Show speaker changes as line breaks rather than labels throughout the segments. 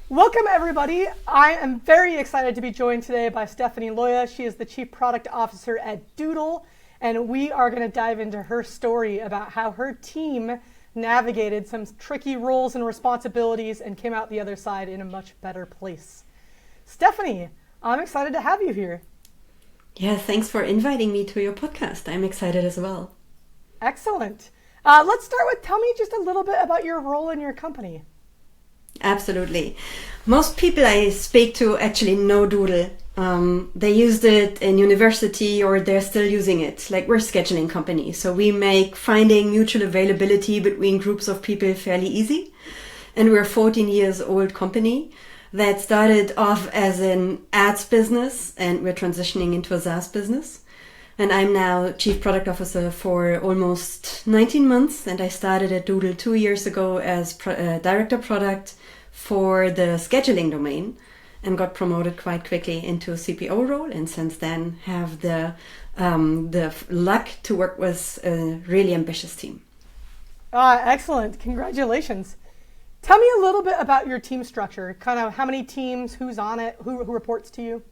Welcome, everybody. I am very excited to be joined today by Stephanie Leue. She is the Chief Product Officer at Doodle, and we are going to dive into her story about how her team navigated some tricky roles and responsibilities and came out the other side in a much better place. Stephanie, I'm excited to have you here.
Yeah, thanks for inviting me to your podcast. I'm excited as well.
Excellent. Let's start with, tell me just a little bit about your role in your company.
Absolutely. Most people I speak to actually know Doodle. They used it in university or they're still using it. Like, we're a scheduling company, so we make finding mutual availability between groups of people fairly easy. And we're a 14 years old company that started off as an ads business, and we're transitioning into a SaaS business. And I'm now Chief Product Officer for almost 19 months. And I started at Doodle 2 years ago as Director Product for the scheduling domain and got promoted quite quickly into a CPO role. And since then have the luck to work with a really ambitious team.
Excellent. Congratulations. Tell me a little bit about your team structure, kind of how many teams, who's on it, who reports to you?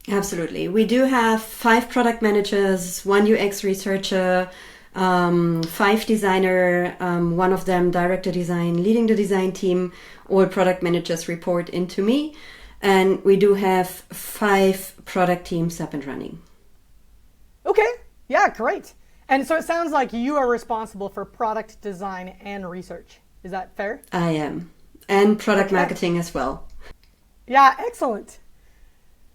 Absolutely. We do have 5 product managers, 1 UX researcher, 5 designer, one of them director design, leading the design team. All product managers report into me. And we do have 5 product teams up and running.
Okay. Yeah, great. And so it sounds like you are responsible for product design and research. Is that fair?
I am. And product marketing as well.
Yeah, excellent.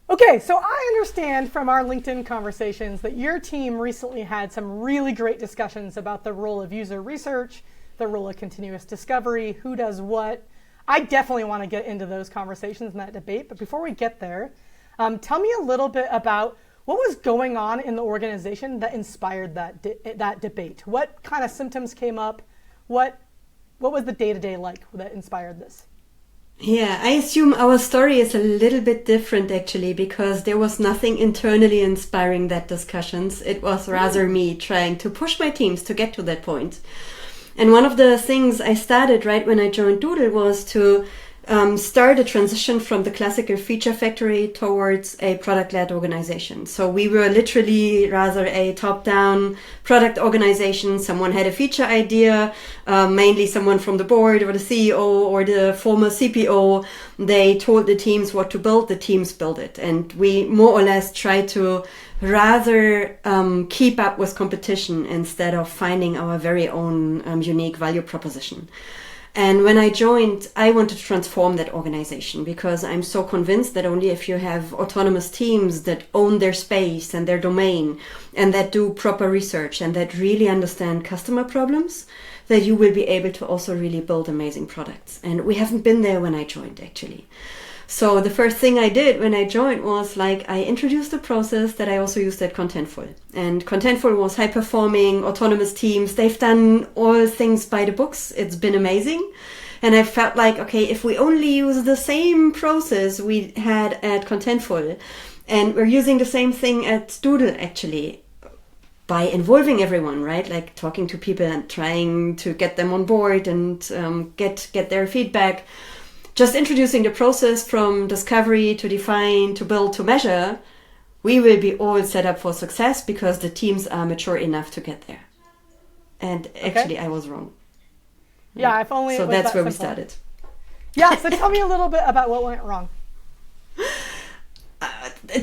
Okay, so I understand from our LinkedIn conversations that your team recently had some really great discussions about the role of user research, the role of continuous discovery, who does what. I definitely want to get into those conversations and that debate, but before we get there, tell me a little bit about what was going on in the organization that inspired that debate. What kind of symptoms came up? What was the day-to-day like that inspired this?
Yeah, I assume our story is a little bit different actually, because there was nothing internally inspiring that discussions. It was rather me trying to push my teams to get to that point. And one of the things I started right when I joined Doodle was to start a transition from the classical feature factory towards a product-led organization. So we were literally rather a top-down product organization. Someone had a feature idea, mainly someone from the board or the CEO or the former CPO. They told the teams what to build, the teams built it. And we more or less tried to rather keep up with competition instead of finding our very own unique value proposition. And when I joined, I wanted to transform that organization because I'm so convinced that only if you have autonomous teams that own their space and their domain and that do proper research and that really understand customer problems, that you will be able to also really build amazing products. And we haven't been there when I joined, actually. So the first thing I did when I joined was I introduced a process that I also used at Contentful. And Contentful was high performing, autonomous teams. They've done all things by the books. It's been amazing. And I felt like, okay, if we only use the same process we had at Contentful, and we're using the same thing at Doodle actually, by involving everyone, right? Like talking to people and trying to get them on board and get their feedback. Just introducing the process from discovery to define, to build, to measure, we will be all set up for success because the teams are mature enough to get there. And actually, I was wrong.
Yeah, if only.
So that's where we
simple.
started.
Yeah, so tell me a little bit about what went wrong.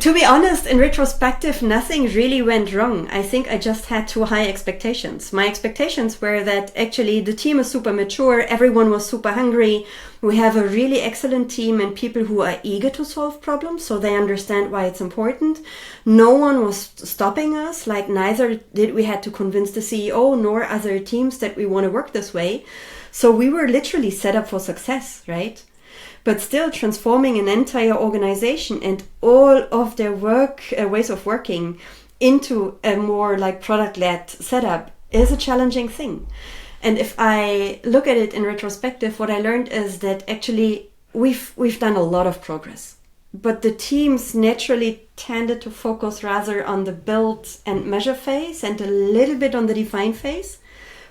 To be honest, in retrospective, nothing really went wrong. I think I just had too high expectations. My expectations were that actually the team is super mature, everyone was super hungry. We have a really excellent team and people who are eager to solve problems, so they understand why it's important. No one was stopping us, neither did we had to convince the CEO nor other teams that we want to work this way. So we were literally set up for success, right? But still transforming an entire organization and all of their ways of working into a more product-led setup is a challenging thing. And if I look at it in retrospective, what I learned is that actually we've done a lot of progress. But the teams naturally tended to focus rather on the build and measure phase and a little bit on the define phase.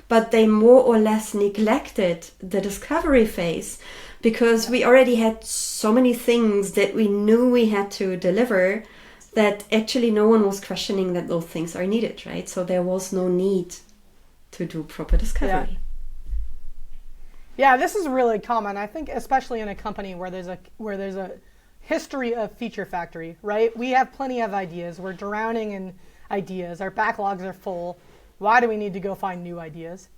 But they more or less neglected the discovery phase because we already had so many things that we knew we had to deliver that actually no one was questioning that those things are needed, right? So there was no need to do proper discovery.
Yeah, this is really common. I think especially in a company where there's a history of feature factory, right? We have plenty of ideas. We're drowning in ideas. Our backlogs are full. Why do we need to go find new ideas?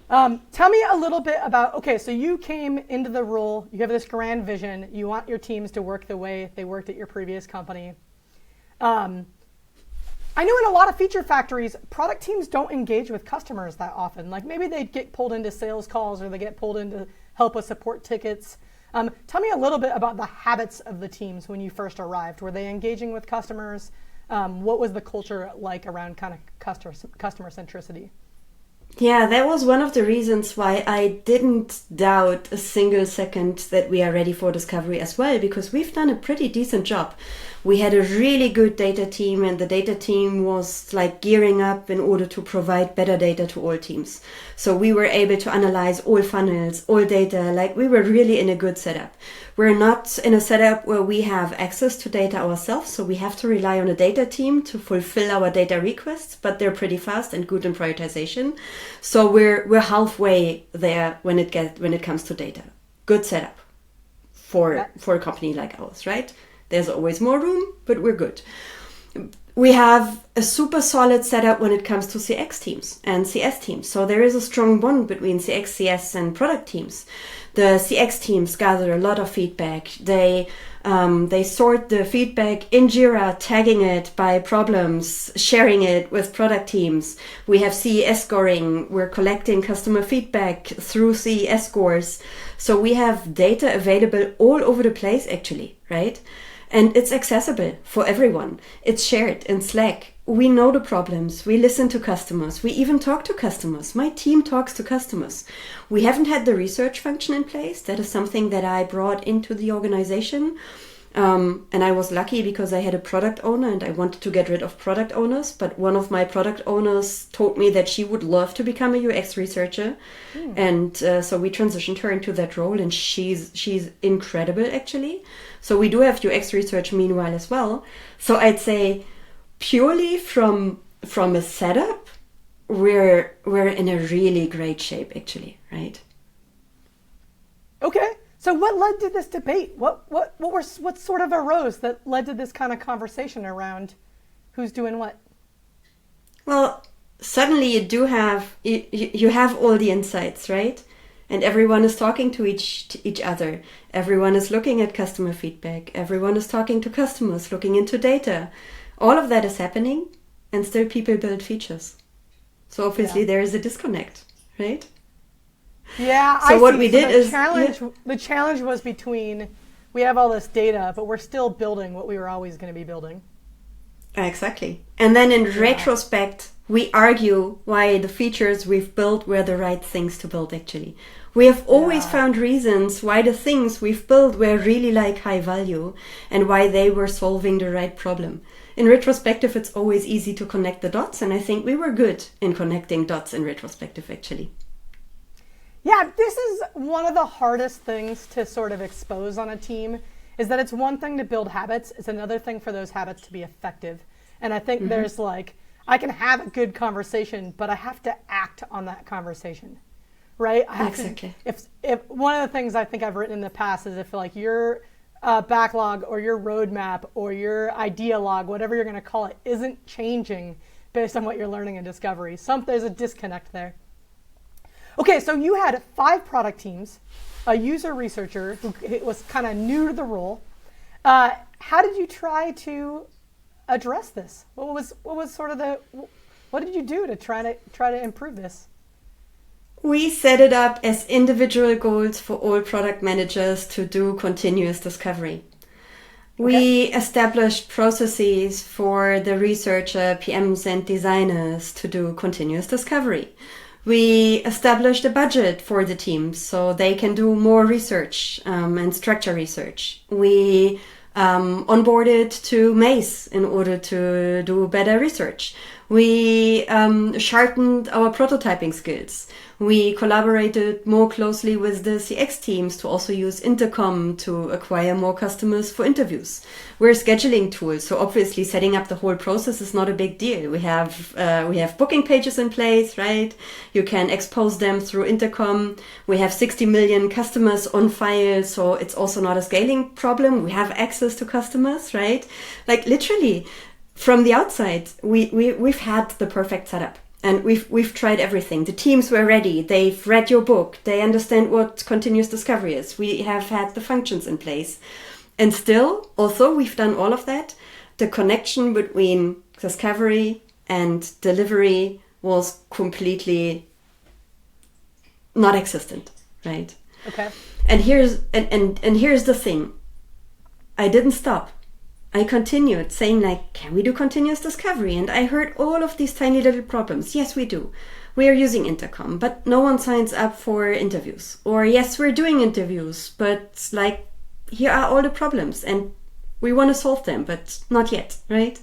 Tell me a little bit about, okay, so you came into the role, you have this grand vision, you want your teams to work the way they worked at your previous company. I know in a lot of feature factories, product teams don't engage with customers that often. Like maybe they get pulled into sales calls or they get pulled into help with support tickets. Tell me a little bit about the habits of the teams when you first arrived. Were they engaging with customers? What was the culture like around kind of customer centricity?
Yeah, that was one of the reasons why I didn't doubt a single second that we are ready for discovery as well, because we've done a pretty decent job. We had a really good data team, and the data team was like gearing up in order to provide better data to all teams. So we were able to analyze all funnels, all data, like we were really in a good setup. We're not in a setup where we have access to data ourselves, so we have to rely on a data team to fulfill our data requests, but they're pretty fast and good in prioritization. So we're halfway there when it comes to data. Good setup for a company like ours, right? There's always more room, but we're good. We have a super solid setup when it comes to CX teams and CS teams. So there is a strong bond between CX, CS, and product teams. The CX teams gather a lot of feedback. They sort the feedback in Jira, tagging it by problems, sharing it with product teams. We have CES scoring. We're collecting customer feedback through CES scores. So we have data available all over the place, actually, right? And it's accessible for everyone. It's shared in Slack. We know the problems. We listen to customers. We even talk to customers. My team talks to customers. We haven't had the research function in place. That is something that I brought into the organization. And I was lucky because I had a product owner and I wanted to get rid of product owners. But one of my product owners told me that she would love to become a UX researcher. And so we transitioned her into that role, and she's incredible, actually. So we do have UX research meanwhile as well. So I'd say purely from a setup, we're in a really great shape, actually, right?
Okay. So what led to this debate? What sort of arose that led to this kind of conversation around who's doing what?
Well, suddenly you have all the insights, right? And everyone is talking to each other. Everyone is looking at customer feedback. Everyone is talking to customers, looking into data. All of that is happening, and still people build features. So obviously there is a disconnect, right?
Yeah,
so what we did is
the challenge was between we have all this data, but we're still building what we were always going to be building.
Exactly. And then in retrospect, we argue why the features we've built were the right things to build, actually. We have always found reasons why the things we've built were really like high value and why they were solving the right problem. In retrospective, it's always easy to connect the dots, and I think we were good in connecting dots in retrospective, actually.
Yeah, this is one of the hardest things to sort of expose on a team, is that it's one thing to build habits, it's another thing for those habits to be effective. And I think there's like, I can have a good conversation, but I have to act on that conversation, right? I have to, if one of the things I think I've written in the past is if like your backlog or your roadmap or your idea log, whatever you're going to call it, isn't changing based on what you're learning in discovery, there's a disconnect there. Okay, so you had 5 product teams, a user researcher who was kind of new to the role. How did you try to address this? What was sort of what did you do to try to improve this?
We set it up as individual goals for all product managers to do continuous discovery. We established processes for the researcher, PMs, and designers to do continuous discovery. We established a budget for the teams so they can do more research and structure research. We onboarded to Maze in order to do better research. We sharpened our prototyping skills. We collaborated more closely with the CX teams to also use intercom to acquire more customers for interviews. We're a scheduling tool, so obviously setting up the whole process is not a big deal. We have booking pages in place, right? You can expose them through intercom. We have 60 million customers on file, so it's also not a scaling problem. We have access to customers, right? Like literally, from the outside, we've had the perfect setup. And we've tried everything. The teams were ready. They've read your book. They understand what continuous discovery is. We have had the functions in place. And still, although we've done all of that, the connection between discovery and delivery was completely not existent, right?
Okay.
And here's the thing. I didn't stop. I continued saying like, can we do continuous discovery? And I heard all of these tiny little problems. Yes, we do. We are using intercom, but no one signs up for interviews. Or yes, we're doing interviews, but like, here are all the problems and we want to solve them, but not yet, right?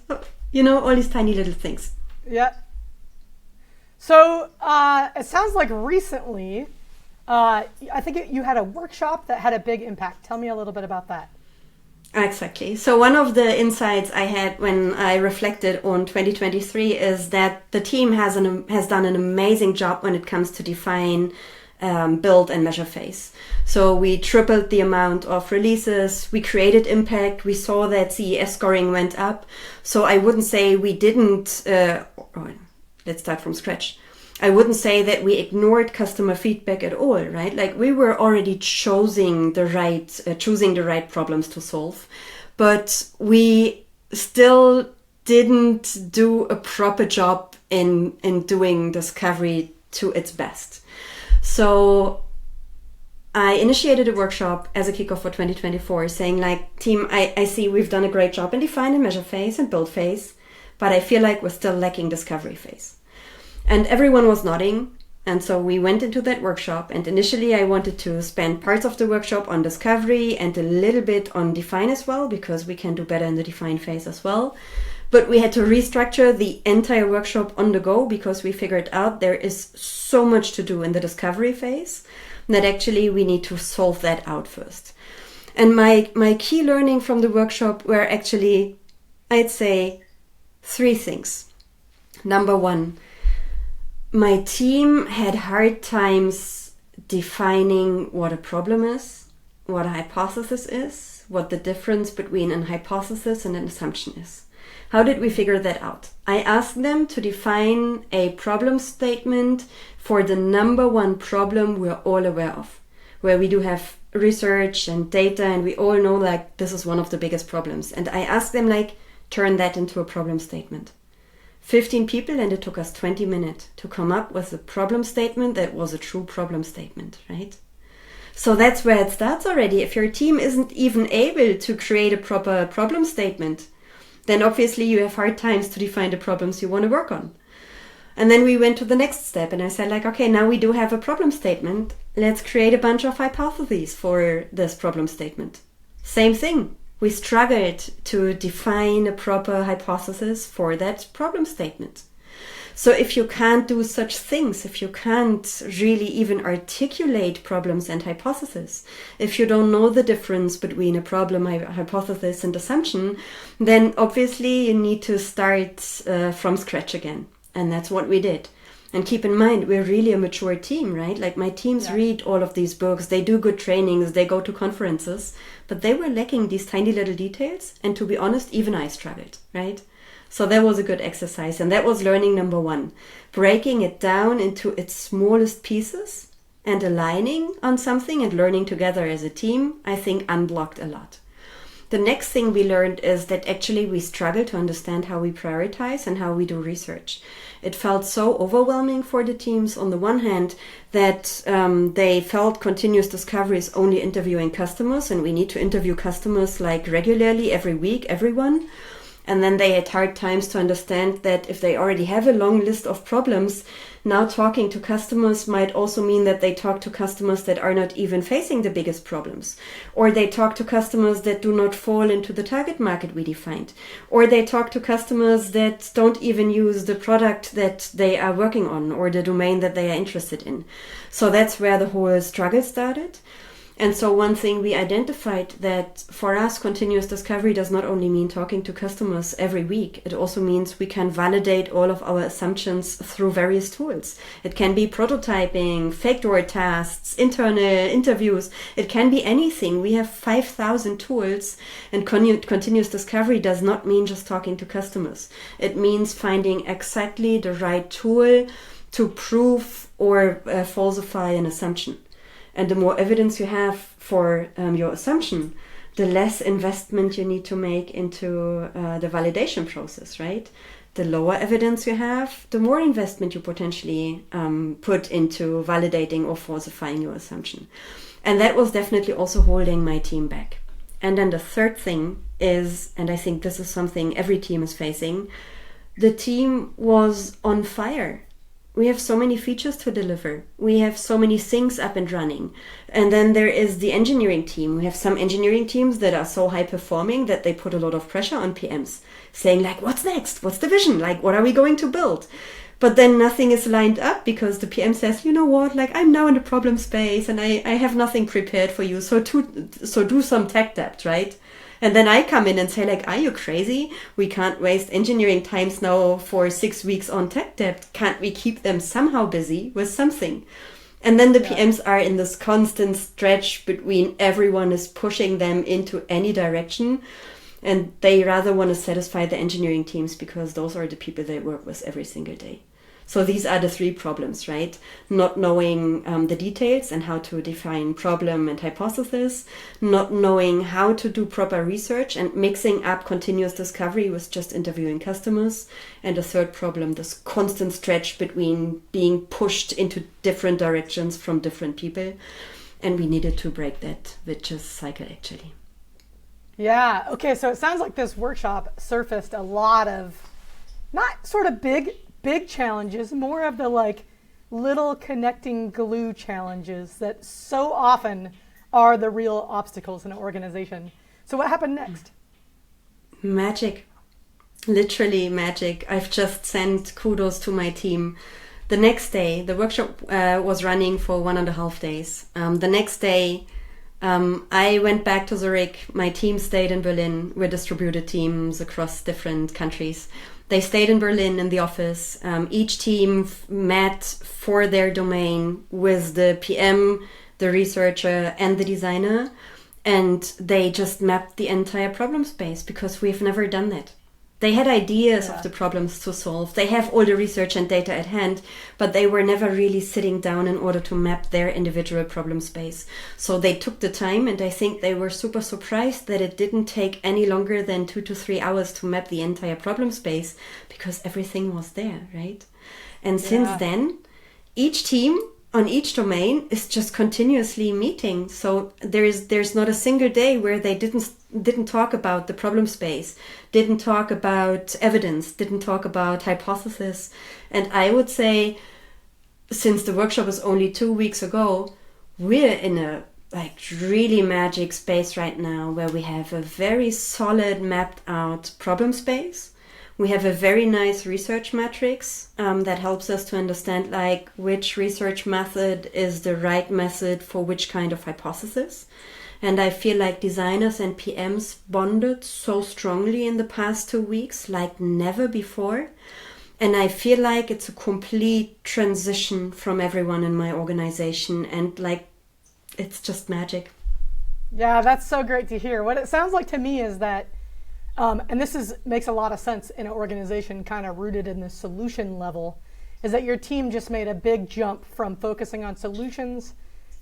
You know, all these tiny little things.
Yeah. So it sounds like recently, I think you had a workshop that had a big impact. Tell me a little bit about that.
Exactly. So one of the insights I had when I reflected on 2023 is that the team has done an amazing job when it comes to define, build and measure phase. So we tripled the amount of releases, we created impact, we saw that CES scoring went up. So I wouldn't say we didn't, let's start from scratch. I wouldn't say that we ignored customer feedback at all, right? Like we were already choosing the right problems to solve, but we still didn't do a proper job in doing discovery to its best. So I initiated a workshop as a kickoff for 2024 saying like, team, I see we've done a great job in define and measure phase and build phase, but I feel like we're still lacking discovery phase. And everyone was nodding. And so we went into that workshop. And initially I wanted to spend parts of the workshop on discovery and a little bit on define as well, because we can do better in the define phase as well. But we had to restructure the entire workshop on the go because we figured out there is so much to do in the discovery phase that actually we need to solve that out first. And my key learning from the workshop were actually, I'd say, 3 things. Number 1, my team had hard times defining what a problem is, what a hypothesis is, what the difference between a hypothesis and an assumption is. How did we figure that out? I asked them to define a problem statement for the number 1 problem we're all aware of, where we do have research and data and we all know like this is one of the biggest problems. And I asked them like, turn that into a problem statement. 15 people and it took us 20 minutes to come up with a problem statement that was a true problem statement, right? So that's where it starts already. If your team isn't even able to create a proper problem statement, then obviously you have hard times to define the problems you want to work on. And then we went to the next step and I said like, okay, now we do have a problem statement. Let's create a bunch of hypotheses for this problem statement. Same thing. We struggled to define a proper hypothesis for that problem statement. So if you can't do such things, if you can't really even articulate problems and hypotheses, if you don't know the difference between a problem, hypothesis and assumption, then obviously you need to start from scratch again. And that's what we did. And keep in mind, we're really a mature team, right? Like my teams read all of these books, they do good trainings, they go to conferences, but they were lacking these tiny little details. And to be honest, even I struggled, right? So that was a good exercise. And that was learning number 1, breaking it down into its smallest pieces and aligning on something and learning together as a team, I think unblocked a lot. The next thing we learned is that actually we struggle to understand how we prioritize and how we do research. It felt so overwhelming for the teams on the one hand that they felt continuous discovery is only interviewing customers and we need to interview customers like regularly every week, everyone. And then they had hard times to understand that if they already have a long list of problems, now talking to customers might also mean that they talk to customers that are not even facing the biggest problems. Or they talk to customers that do not fall into the target market we defined. Or they talk to customers that don't even use the product that they are working on or the domain that they are interested in. So that's where the whole struggle started. And so one thing we identified that for us, continuous discovery does not only mean talking to customers every week. It also means we can validate all of our assumptions through various tools. It can be prototyping, fake door tests, internal interviews. It can be anything. We have 5,000 tools, and continuous discovery does not mean just talking to customers. It means finding exactly the right tool to prove or falsify an assumption. And the more evidence you have for your assumption, the less investment you need to make into the validation process, right? The lower evidence you have, the more investment you potentially put into validating or falsifying your assumption. And that was definitely also holding my team back. And then the third thing is, and I think this is something every team is facing, the team was on fire. We have so many features to deliver. We have so many things up and running. And then there is the engineering team. We have some engineering teams that are so high performing that they put a lot of pressure on PMs, saying like, what's next? What's the vision? Like, what are we going to build? But then nothing is lined up because the PM says, you know what, like I'm now in the problem space and I have nothing prepared for you. So do some tech debt, right? And then I come in and say like, are you crazy? We can't waste engineering times now for 6 weeks on tech debt. Can't we keep them somehow busy with something? And then the PMs are in this constant stretch between everyone is pushing them into any direction. And they rather want to satisfy the engineering teams because those are the people they work with every single day. So these are the three problems, right? Not knowing the details and how to define problem and hypothesis, not knowing how to do proper research and mixing up continuous discovery with just interviewing customers. And the third problem, this constant stretch between being pushed into different directions from different people. And we needed to break that vicious cycle, actually.
Yeah, okay, so it sounds like this workshop surfaced a lot of not sort of big challenges, more of the like little connecting glue challenges that so often are the real obstacles in an organization. So what happened next?
Magic. Literally magic. I've just sent kudos to my team. The next day, the workshop was running for 1.5 days. The next day, I went back to Zurich. My team stayed in Berlin. We're distributed teams across different countries. They stayed in Berlin in the office. Each team met for their domain with the PM, the researcher, and the designer. And they just mapped the entire problem space because we've never done that. They had ideas of the problems to solve. They have all the research and data at hand, but they were never really sitting down in order to map their individual problem space. So they took the time, and I think they were super surprised that it didn't take any longer than 2 to 3 hours to map the entire problem space because everything was there, right? And since then, each team on each domain is just continuously meeting. So there's not a single day where they didn't talk about the problem space, didn't talk about evidence, didn't talk about hypothesis. And I would say, since the workshop was only 2 weeks ago, we're in a like really magic space right now where we have a very solid mapped out problem space. We have a very nice research matrix that helps us to understand like which research method is the right method for which kind of hypothesis. And I feel like designers and PMs bonded so strongly in the past 2 weeks like never before. And I feel like it's a complete transition from everyone in my organization, and like it's just magic.
Yeah, that's so great to hear. What it sounds like to me is that and this makes a lot of sense in an organization kind of rooted in the solution level, is that your team just made a big jump from focusing on solutions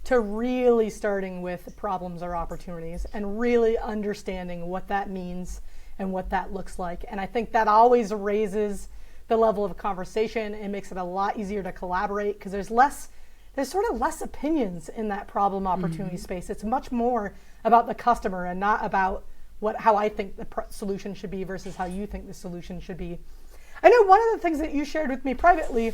to really starting with problems or opportunities and really understanding what that means and what that looks like. And I think that always raises the level of conversation and makes it a lot easier to collaborate because there's sort of less opinions in that problem opportunity space. It's much more about the customer and not about how I think the solution should be versus how you think the solution should be. I know one of the things that you shared with me privately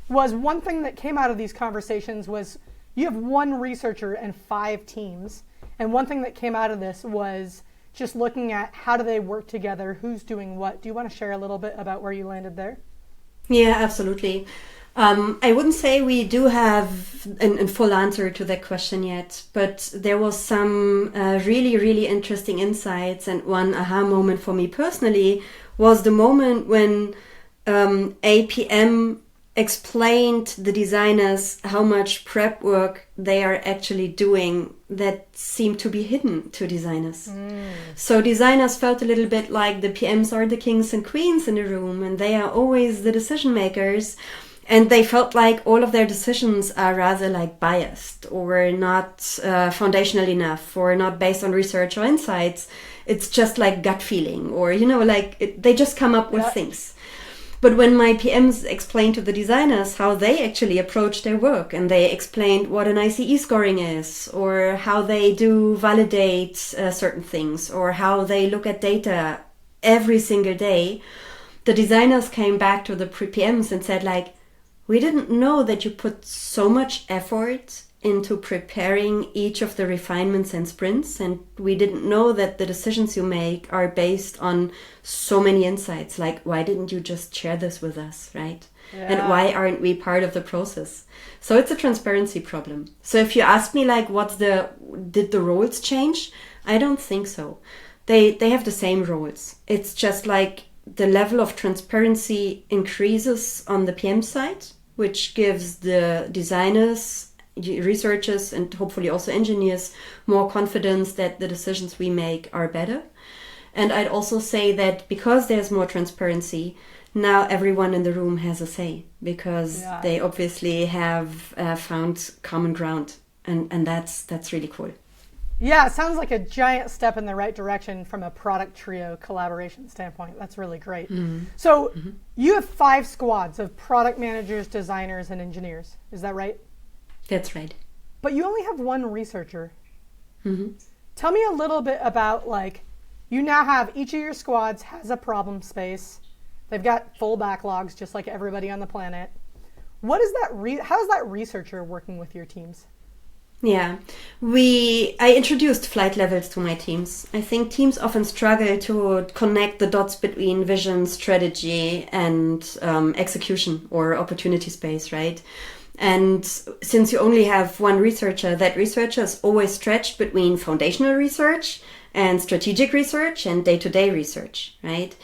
was one thing that came out of these conversations was you have one researcher and 5 teams. And one thing that came out of this was just looking at how do they work together, who's doing what. Do you want to share a little bit about where you landed there?
Yeah, absolutely. I wouldn't say we do have a full answer to that question yet, but there was some really, really interesting insights. And one aha moment for me personally was the moment when APM explained the designers how much prep work they are actually doing that seemed to be hidden to designers. So designers felt a little bit like the PMs are the kings and queens in the room and they are always the decision makers. And they felt like all of their decisions are rather like biased or not foundational enough or not based on research or insights. It's just like gut feeling or, they just come up with things. But when my PMs explained to the designers how they actually approach their work and they explained what an ICE scoring is or how they do validate certain things or how they look at data every single day, the designers came back to the PMs and said like, we didn't know that you put so much effort into preparing each of the refinements and sprints, and we didn't know that the decisions you make are based on so many insights. Like, why didn't you just share this with us, right? Yeah. And why aren't we part of the process? So it's a transparency problem. So if you ask me like, did the roles change? I don't think so. They have the same roles. It's just like the level of transparency increases on the PM side, which gives the designers, researchers, and hopefully also engineers more confidence that the decisions we make are better. And I'd also say that because there's more transparency, now everyone in the room has a say because they obviously have found common ground. And that's really cool.
Yeah, it sounds like a giant step in the right direction from a product trio collaboration standpoint. That's really great. So you have 5 squads of product managers, designers, and engineers. Is that right?
That's right.
But you only have 1 researcher. Tell me a little bit about you now have each of your squads has a problem space. They've got full backlogs just like everybody on the planet. What is that? How is that researcher working with your teams?
Yeah, I introduced flight levels to my teams. I think teams often struggle to connect the dots between vision, strategy, and execution or opportunity space, right? And since you only have 1 researcher, that researcher is always stretched between foundational research and strategic research and day-to-day research, right?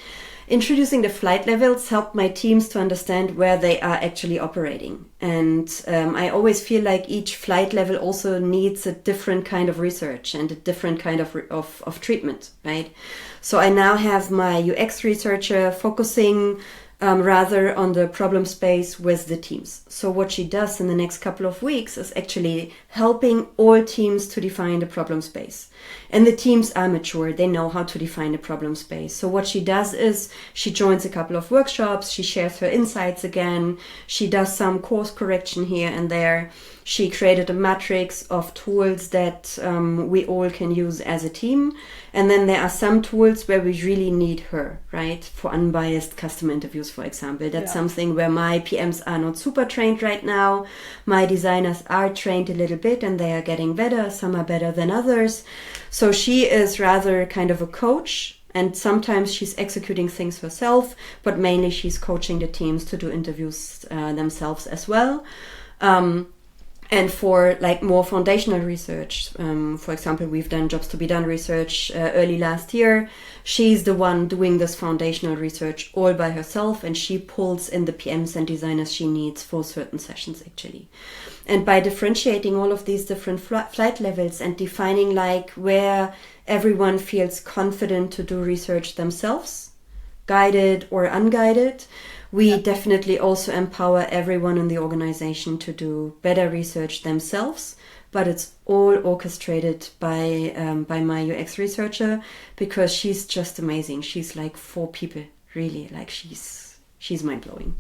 Introducing the flight levels helped my teams to understand where they are actually operating. And I always feel like each flight level also needs a different kind of research and a different kind of treatment, right? So I now have my UX researcher focusing rather on the problem space with the teams. So what she does in the next couple of weeks is actually helping all teams to define the problem space. And the teams are mature. They know how to define the problem space. So what she does is she joins a couple of workshops. She shares her insights again. She does some course correction here and there. She created a matrix of tools that we all can use as a team. And then there are some tools where we really need her, right? For unbiased customer interviews, for example. That's something where my PMs are not super trained right now. My designers are trained a little bit and they are getting better. Some are better than others. So she is rather kind of a coach. And sometimes she's executing things herself, but mainly she's coaching the teams to do interviews themselves as well. And for more foundational research, for example, we've done jobs to be done research early last year. She's the one doing this foundational research all by herself, and she pulls in the PMs and designers she needs for certain sessions actually. And by differentiating all of these different flight levels and defining where everyone feels confident to do research themselves, guided or unguided, we definitely also empower everyone in the organization to do better research themselves, but it's all orchestrated by my UX researcher because she's just amazing. She's like 4 people, really. She's mind-blowing.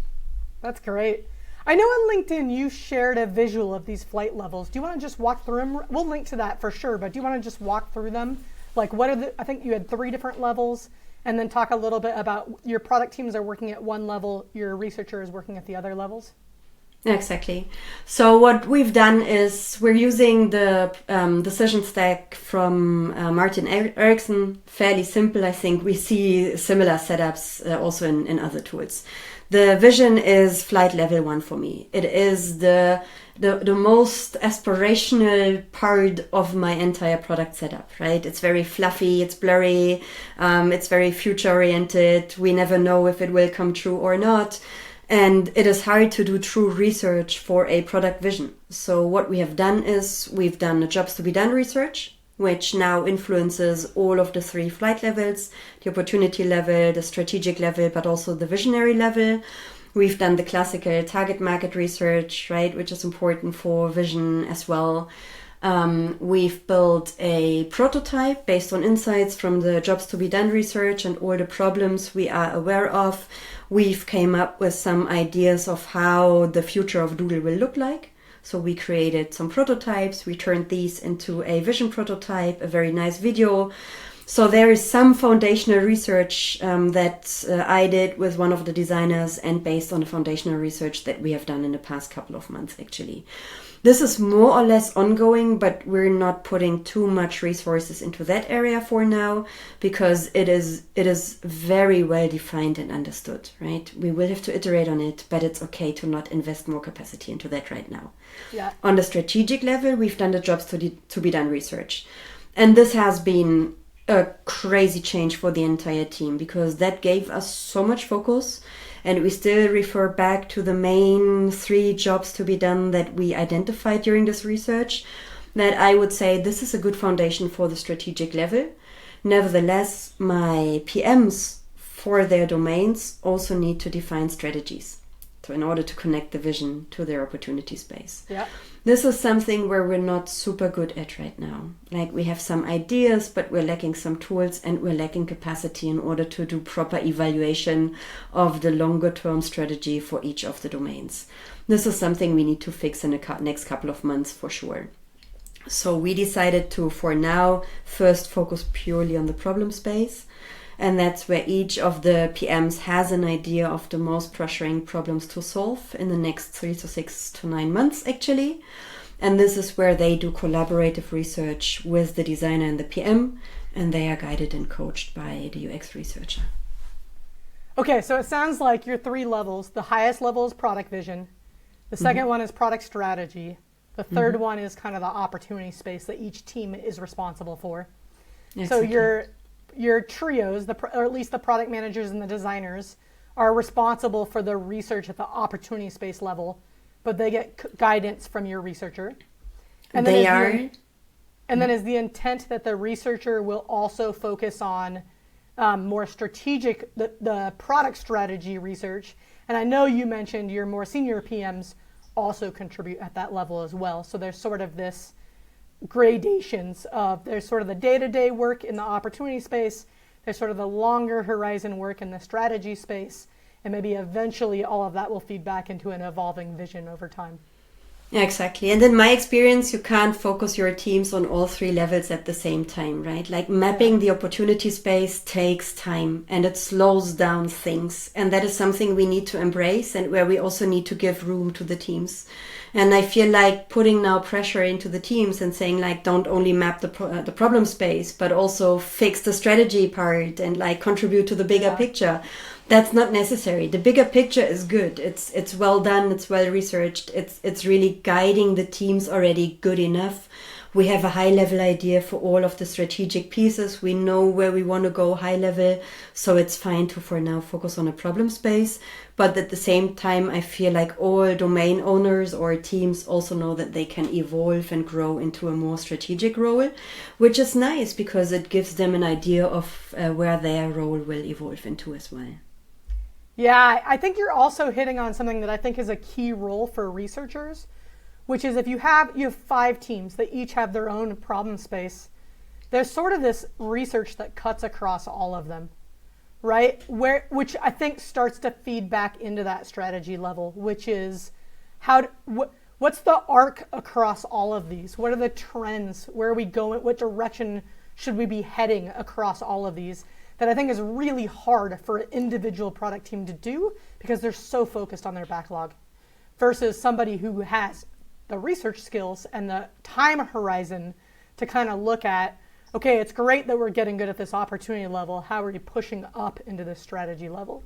That's great. I know on LinkedIn you shared a visual of these flight levels. Do you want to just walk through them? We'll link to that for sure, but do you want to just walk through them Like what are the, I think you had 3 different levels, and then talk a little bit about your product teams are working at one level, your researcher is working at the other levels.
Exactly. So what we've done is we're using the decision stack from Martin Ericsson. Fairly simple, I think. We see similar setups also in other tools. The vision is flight level 1 for me. It is the most aspirational part of my entire product setup, right? It's very fluffy, it's blurry, it's very future oriented. We never know if it will come true or not. And it is hard to do true research for a product vision. So what we have done is we've done a jobs to be done research, which now influences all of the 3 flight levels, the opportunity level, the strategic level, but also the visionary level. We've done the classical target market research, right, which is important for vision as well. We've built a prototype based on insights from the jobs to be done research and all the problems we are aware of. We've came up with some ideas of how the future of Doodle will look like. So we created some prototypes. We turned these into a vision prototype, a very nice video. So there is some foundational research that I did with one of the designers and based on the foundational research that we have done in the past couple of months, actually. This is more or less ongoing, but we're not putting too much resources into that area for now because it is very well defined and understood, right? We will have to iterate on it, but it's okay to not invest more capacity into that right now.
Yeah.
On the strategic level, we've done the jobs to be done research. And this has been a crazy change for the entire team because that gave us so much focus. And we still refer back to the main 3 jobs to be done that we identified during this research, that I would say this is a good foundation for the strategic level. Nevertheless, my PMs for their domains also need to define strategies. So in order to connect the vision to their opportunity space.
Yeah.
This is something where we're not super good at right now. Like we have some ideas, but we're lacking some tools and we're lacking capacity in order to do proper evaluation of the longer term strategy for each of the domains. This is something we need to fix in the next couple of months for sure. So we decided to, for now, first focus purely on the problem space. And that's where each of the PMs has an idea of the most pressuring problems to solve in the next 3 to 6 to 9 months, actually. And this is where they do collaborative research with the designer and the PM, and they are guided and coached by the UX researcher.
Okay, so it sounds like your 3 levels. The highest level is product vision. The second one is product strategy. The third one is kind of the opportunity space that each team is responsible for.
Exactly.
So your trios, or at least the product managers and the designers, are responsible for the research at the opportunity space level, but they get guidance from your researcher. And then is the intent that the researcher will also focus on more strategic, the product strategy research. And I know you mentioned your more senior PMs also contribute at that level as well. So there's sort of this gradations of, there's sort of the day-to-day work in the opportunity space, there's sort of the longer horizon work in the strategy space, and maybe eventually all of that will feed back into an evolving vision over time.
Yeah, exactly. And in my experience, you can't focus your teams on all 3 levels at the same time, right? Like mapping the opportunity space takes time and it slows down things. And that is something we need to embrace and where we also need to give room to the teams. And I feel like putting now pressure into the teams and saying like, don't only map the problem space, but also fix the strategy part and like contribute to the bigger picture. That's not necessary. The bigger picture is good. It's well done. It's well researched. It's really guiding the teams already good enough. We have a high level idea for all of the strategic pieces. We know where we want to go high level. So it's fine to for now focus on a problem space. But at the same time, I feel like all domain owners or teams also know that they can evolve and grow into a more strategic role, which is nice because it gives them an idea of where their role will evolve into as well.
Yeah, I think you're also hitting on something that I think is a key role for researchers, which is if you have 5 teams that each have their own problem space, there's sort of this research that cuts across all of them, right? Which I think starts to feed back into that strategy level, which is what's the arc across all of these? What are the trends? Where are we going? What direction should we be heading across all of these, that I think is really hard for an individual product team to do because they're so focused on their backlog, versus somebody who has the research skills and the time horizon to kind of look at, okay, it's great that we're getting good at this opportunity level. How are you pushing up into this strategy level?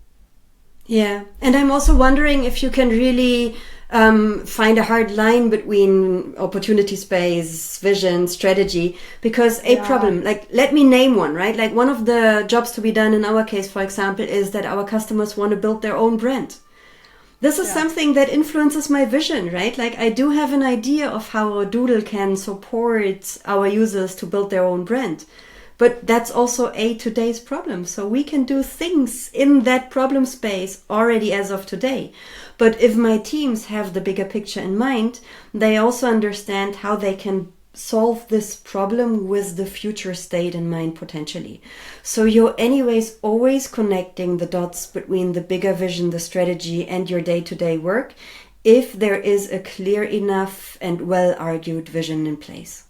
Yeah, and I'm also wondering if you can really find a hard line between opportunity space, vision, strategy, because a problem, like let me name one, right? Like one of the jobs to be done in our case, for example, is that our customers want to build their own brand. This is something that influences my vision, right? Like I do have an idea of how a Doodle can support our users to build their own brand. But that's also today's problem. So we can do things in that problem space already as of today. But if my teams have the bigger picture in mind, they also understand how they can solve this problem with the future state in mind potentially. So you're anyways always connecting the dots between the bigger vision, the strategy, and your day-to-day work if there is a clear enough and well-argued vision in place.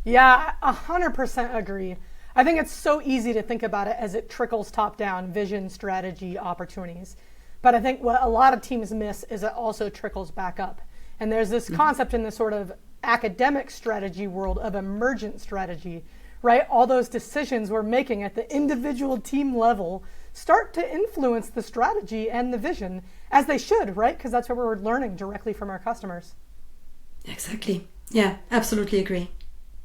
Yeah, 100% agree. I think it's so easy to think about it as it trickles top down, vision, strategy, opportunities. But I think what a lot of teams miss is it also trickles back up. And there's this concept in the sort of academic strategy world of emergent strategy, right? All those decisions we're making at the individual team level start to influence the strategy and the vision, as they should, right? Because that's what we're learning directly from our customers.
Exactly. Yeah, absolutely agree.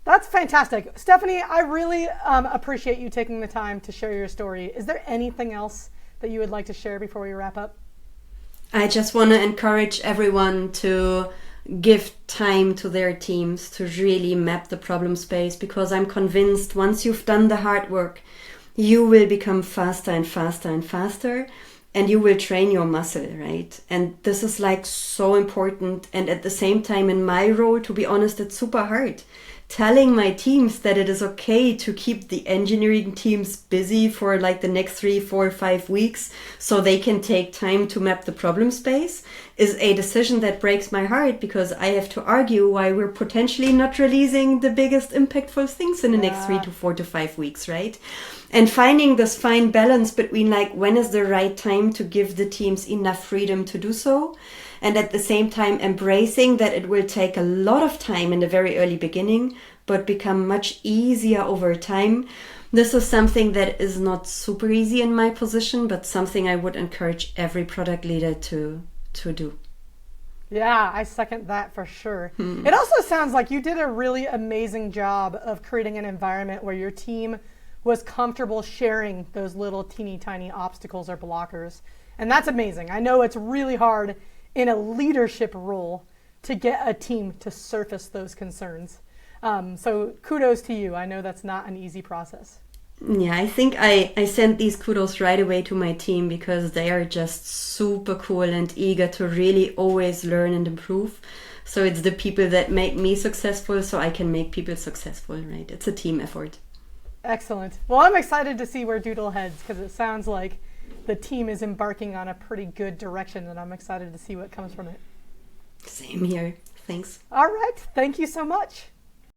That's fantastic. Stephanie, I really appreciate you taking the time to share your story. Is there anything else that you would like to share before we wrap up?
I just want to encourage everyone to give time to their teams to really map the problem space, because I'm convinced once you've done the hard work, you will become faster and faster and faster, and you will train your muscle, right? And this is like so important. And at the same time, in my role, to be honest, it's super hard. Telling my teams that it is okay to keep the engineering teams busy for like the next 3, 4, 5 weeks so they can take time to map the problem space is a decision that breaks my heart, because I have to argue why we're potentially not releasing the biggest impactful things in the next 3 to 4 to 5 weeks, right? And finding this fine balance between like when is the right time to give the teams enough freedom to do so, and at the same time embracing that it will take a lot of time in the very early beginning, but become much easier over time. This is something that is not super easy in my position, but something I would encourage every product leader to do.
Yeah, I second that for sure. It also sounds like you did a really amazing job of creating an environment where your team was comfortable sharing those little teeny tiny obstacles or blockers. And that's amazing. I know it's really hard in a leadership role to get a team to surface those concerns. So kudos to you. I know that's not an easy process.
Yeah, I think I sent these kudos right away to my team, because they are just super cool and eager to really always learn and improve. So it's the people that make me successful so I can make people successful, right? It's a team effort.
Excellent. Well, I'm excited to see where Doodle heads, because it sounds like the team is embarking on a pretty good direction, and I'm excited to see what comes from it.
Same here. Thanks.
All right. Thank you so much.